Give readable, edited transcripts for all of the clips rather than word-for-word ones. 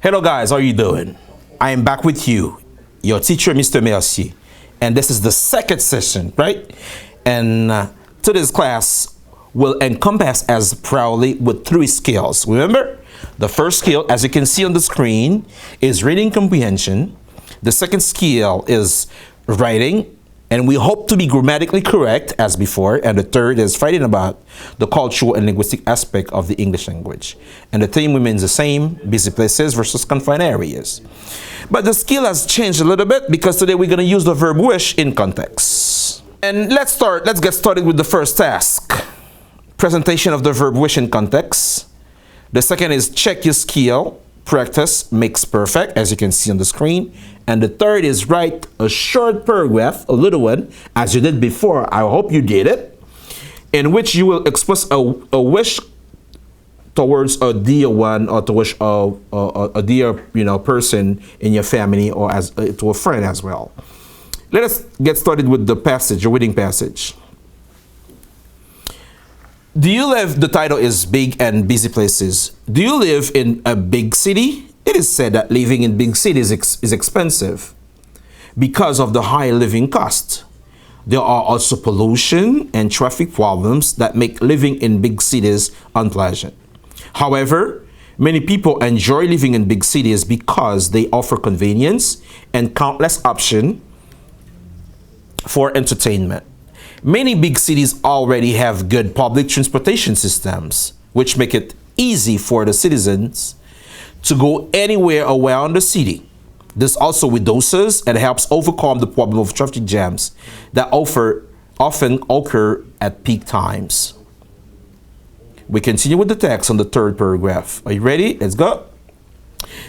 Hello guys, how are you doing? I am back with you, your teacher, Mr. Mercier. And this is the second session, right? And today's class will encompass as proudly with 3 skills. Remember, the first skill, as you can see on the screen, is reading comprehension. The second skill is writing, and we hope to be grammatically correct as before. And the third is writing about the cultural and linguistic aspect of the English language. And the theme remains the same: busy places versus confined areas. But the skill has changed a little bit because today we're going to use the verb wish in context. And let's get started with the first task: presentation of the verb wish in context. The second is check your skill. Practice makes perfect, as you can see on the screen. And the third is write a short paragraph, a little one, as you did before. I hope you did it, in which you will express a wish towards a dear one, or towards a dear person in your family, or as to a friend as well. Let us get started with the passage, the reading passage. Do you live, the title is Big and Busy Places. Do you live in a big city? It is said that living in big cities is expensive because of the high living cost. There are also pollution and traffic problems that make living in big cities unpleasant. However, many people enjoy living in big cities because they offer convenience and countless options for entertainment. Many big cities already have good public transportation systems, which make it easy for the citizens to go anywhere around the city. This also reduces and helps overcome the problem of traffic jams that often occur at peak times. We continue with the text on the third paragraph. Are you ready? Let's go.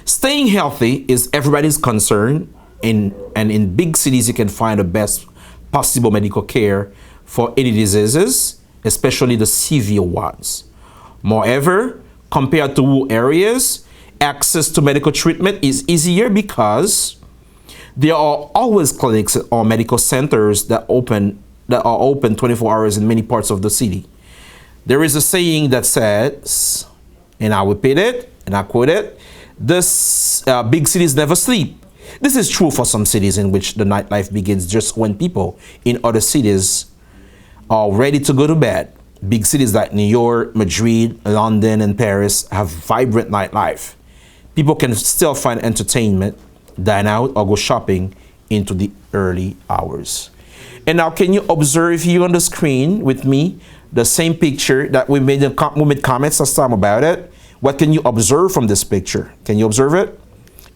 Staying healthy is everybody's concern, and in big cities you can find the best possible medical care for any diseases, especially the severe ones. Moreover, compared to rural areas, access to medical treatment is easier because there are always clinics or medical centers that are open 24 hours in many parts of the city. There is a saying that says, and I repeat it and I quote it, this big cities never sleep. This is true for some cities in which the nightlife begins just when people in other cities are ready to go to bed. Big cities like New York, Madrid, London, and Paris have vibrant nightlife. People can still find entertainment, dine out, or go shopping into the early hours. And now, can you observe here on the screen with me the same picture that we made comments last time about it? What can you observe from this picture? Can you observe it?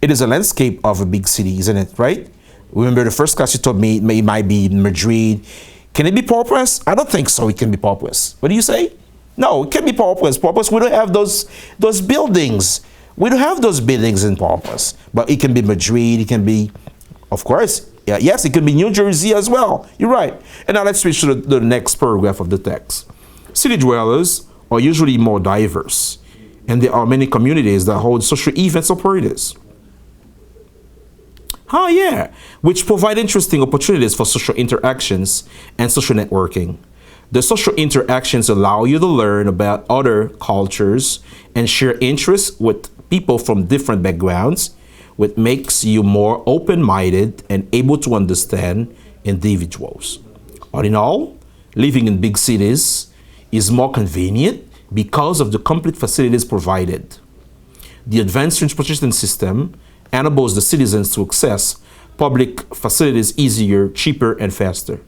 It is a landscape of a big city, isn't it, right? Remember the first class you told me it might be Madrid. Can it be pauperous? I don't think so. It can be pauperous. What do you say? No, it can be pauperous. Pauperous, we don't have those buildings. We don't have those buildings in pauperous. But it can be Madrid. It can be, of course, yes, it can be New Jersey as well. You're right. And now let's switch to the next paragraph of the text. City dwellers are usually more diverse, and there are many communities that hold social events or parties. Oh yeah, which provide interesting opportunities for social interactions and social networking. The social interactions allow you to learn about other cultures and share interests with people from different backgrounds, which makes you more open-minded and able to understand individuals. All in all, living in big cities is more convenient because of the complete facilities provided. The advanced transportation system enables the citizens to access public facilities easier, cheaper, and faster.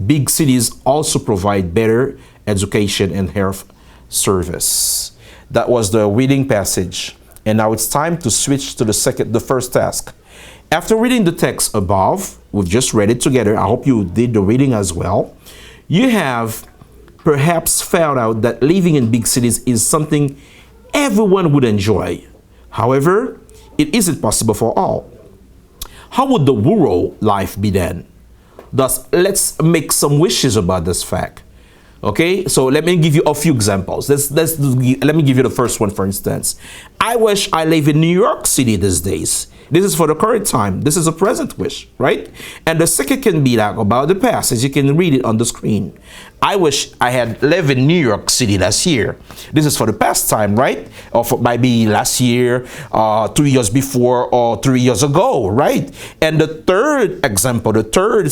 Big cities also provide better education and health service. That was the reading passage. And now it's time to switch to the first task. After reading the text above, we've just read it together. I hope you did the reading as well. You have perhaps found out that living in big cities is something everyone would enjoy. However, it isn't possible for all. How would the rural life be then? Thus, let's make some wishes about this fact. Okay, so let me give you a few examples. Let me give you the first one, for instance. I wish I live in New York City these days This is for the current time. This is a present wish, right? And the second can be like about the past, as you can read it on the screen. I wish I had lived in New York City last year. This is for the past time, right? Or for maybe last year, 2 years before, or 3 years ago, right? And the third example, the third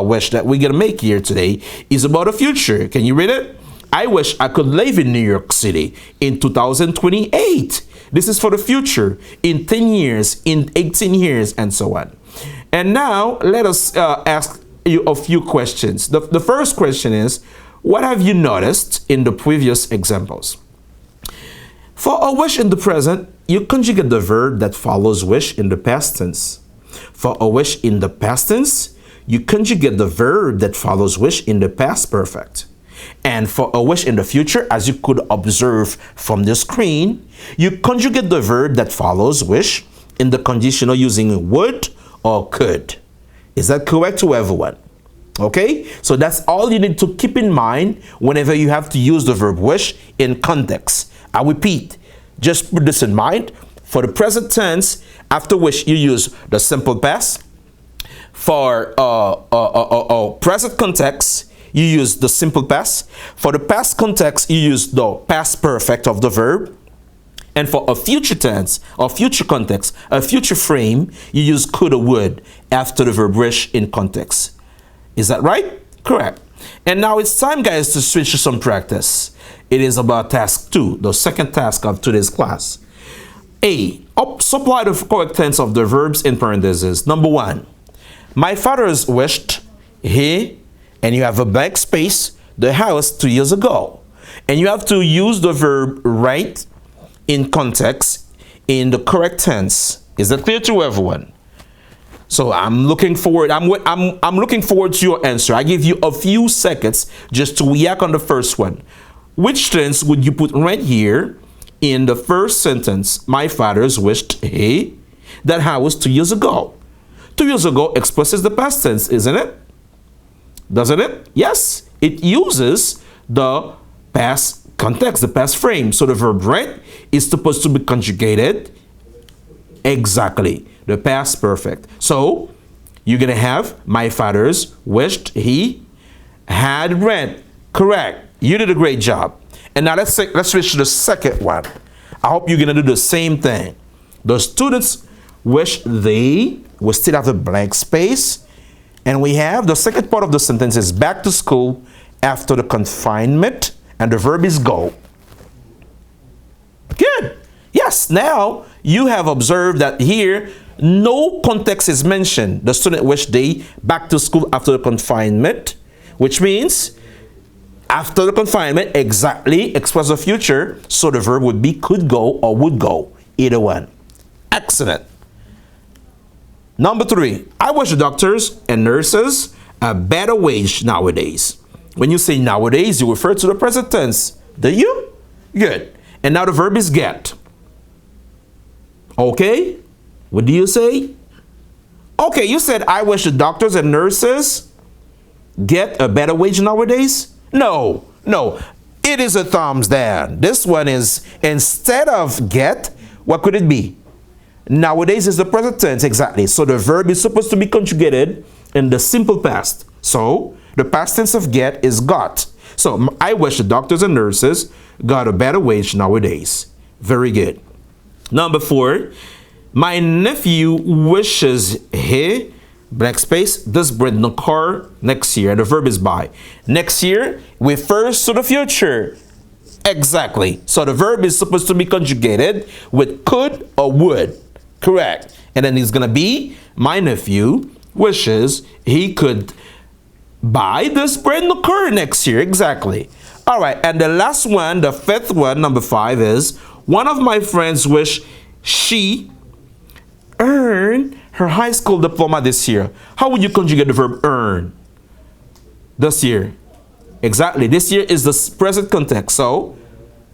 wish that we're gonna make here today is about the future. Can you read it? I wish I could live in New York City in 2028. This is for the future, in 10 years, in 18 years, and so on. And now let us ask you a few questions. The first question is, what have you noticed in the previous examples? For a wish in the present, you conjugate the verb that follows wish in the past tense. For a wish in the past tense, you conjugate the verb that follows wish in the past perfect. And for a wish in the future, as you could observe from the screen, you conjugate the verb that follows wish in the conditional using would or could. Is that correct to everyone? Okay, so that's all you need to keep in mind whenever you have to use the verb wish in context. I repeat, just put this in mind. For the present tense, after wish, you use the simple past. For present context, you use the simple past. For the past context, you use the past perfect of the verb. And for a future tense or future context, a future frame, you use could or would after the verb wish in context. Is that right? Correct. And now it's time, guys, to switch to some practice. It is about task 2, the second task of today's class. A. Supply the correct tense of the verbs in parentheses. Number 1. My father's wished he, and you have a blank space, the house 2 years ago. And you have to use the verb right in context in the correct tense. Is that clear to everyone? So I'm looking forward. I'm looking forward to your answer. I give you a few seconds just to react on the first one. Which tense would you put right here in the first sentence? My father's wished he, that house 2 years ago. 2 years ago expresses the past tense, isn't it? Doesn't it? Yes, it uses the past context, the past frame. So the verb right is supposed to be conjugated exactly, the past perfect. So you're gonna have my father's wished he had read. Correct. You did a great job. And now let's switch to the second one. I hope you're gonna do the same thing. The students wish they will still have a blank space. And we have the second part of the sentence is back to school after the confinement, and the verb is go. Good. Yes, now you have observed that here no context is mentioned. The student wished they back to school after the confinement, which means after the confinement exactly express the future, so the verb would be could go or would go, either one. Excellent. Number 3, I wish doctors and nurses a better wage nowadays. When you say nowadays, you refer to the present tense. Do you? Good. And now the verb is get. Okay. What do you say? Okay, you said I wish the doctors and nurses get a better wage nowadays? No. It is a thumbs down. This one is, instead of get, what could it be? Nowadays is the present tense, exactly. So the verb is supposed to be conjugated in the simple past. So the past tense of get is got. So I wish the doctors and nurses got a better wage nowadays. Very good. Number 4, my nephew wishes he, blank space, does bring the car next year. And the verb is buy. Next year refers to the future. Exactly. So the verb is supposed to be conjugated with could or would. Correct. And then it's going to be, my nephew wishes he could buy this brand new car next year. Exactly. All right. And the last one, the fifth one, number 5 is, one of my friends wish she earned her high school diploma this year. How would you conjugate the verb earn? This year. Exactly. This year is the present context. So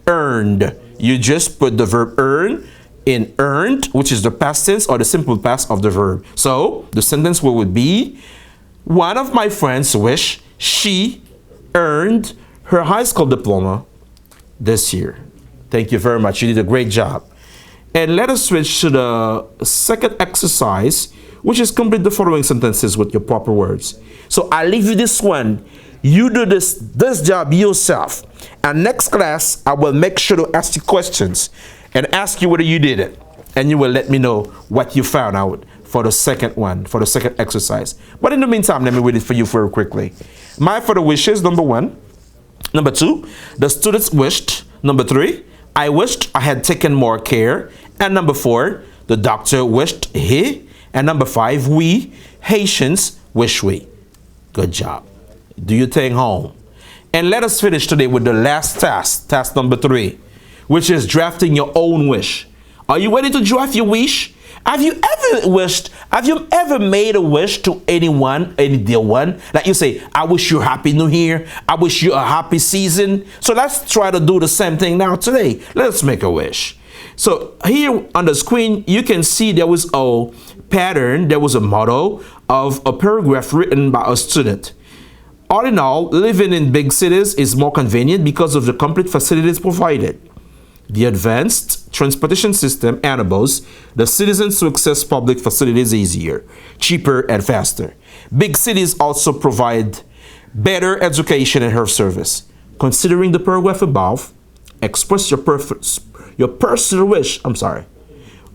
earned. You just put the verb earn in earned, which is the past tense or the simple past of the verb. So the sentence would be, one of my friends wish she earned her high school diploma this year. Thank you very much. You did a great job. And let us switch to the second exercise, which is complete the following sentences with your proper words. So I leave you this one. You do this job yourself. And next class, I will make sure to ask you questions and ask you whether you did it. And you will let me know what you found out for the second one, for the second exercise. But in the meantime, let me read it for you very quickly. My further wishes, number 1. Number 2, the students wished. Number 3, I wished I had taken more care. And number 4, the doctor wished he. And number 5, we, Haitians, wish we. Good job. Do your thing home. And let us finish today with the last task, task number 3, which is drafting your own wish. Are you ready to draft your wish? Have you ever made a wish to anyone, any dear one? Like you say, I wish you a happy new year. I wish you a happy season. So let's try to do the same thing now today. Let's make a wish. So here on the screen, you can see there was a pattern. There was a model of a paragraph written by a student. All in all, living in big cities is more convenient because of the complete facilities provided. The advanced transportation system enables the citizens to access public facilities easier, cheaper, and faster. Big cities also provide better education and health service. Considering the paragraph above, express your personal wish.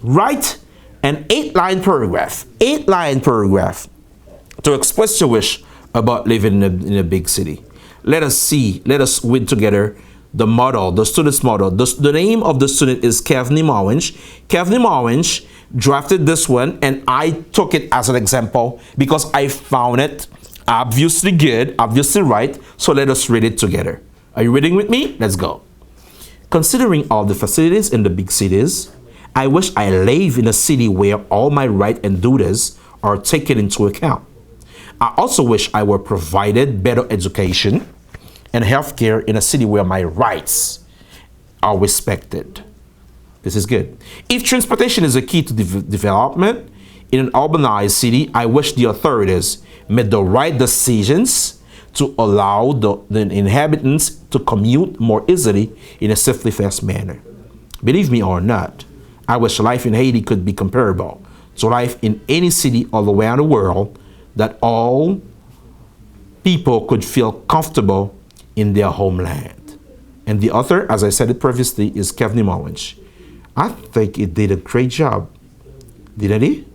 Write an 8-line paragraph. 8-line paragraph to express your wish about living in a big city. Let us read together the model, the student's model. The name of the student is Kevni Mawinch. Kevni Mawinch drafted this one, and I took it as an example because I found it obviously good, obviously right. So let us read it together. Are you reading with me? Let's go. Considering all the facilities in the big cities, I wish I live in a city where all my rights and duties are taken into account. I also wish I were provided better education and healthcare in a city where my rights are respected. This is good. If transportation is a key to development in an urbanized city, I wish the authorities made the right decisions to allow the inhabitants to commute more easily in a safely fast manner. Believe me or not, I wish life in Haiti could be comparable to life in any city all around the world, that all people could feel comfortable in their homeland. And the author, as I said it previously, is Kevni Mawinch. I think he did a great job. Didn't he?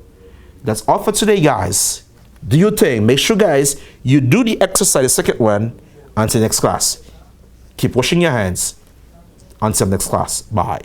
That's all for today, guys. Do your thing. Make sure, guys, you do the exercise, the second one, until next class. Keep washing your hands. Until next class. Bye.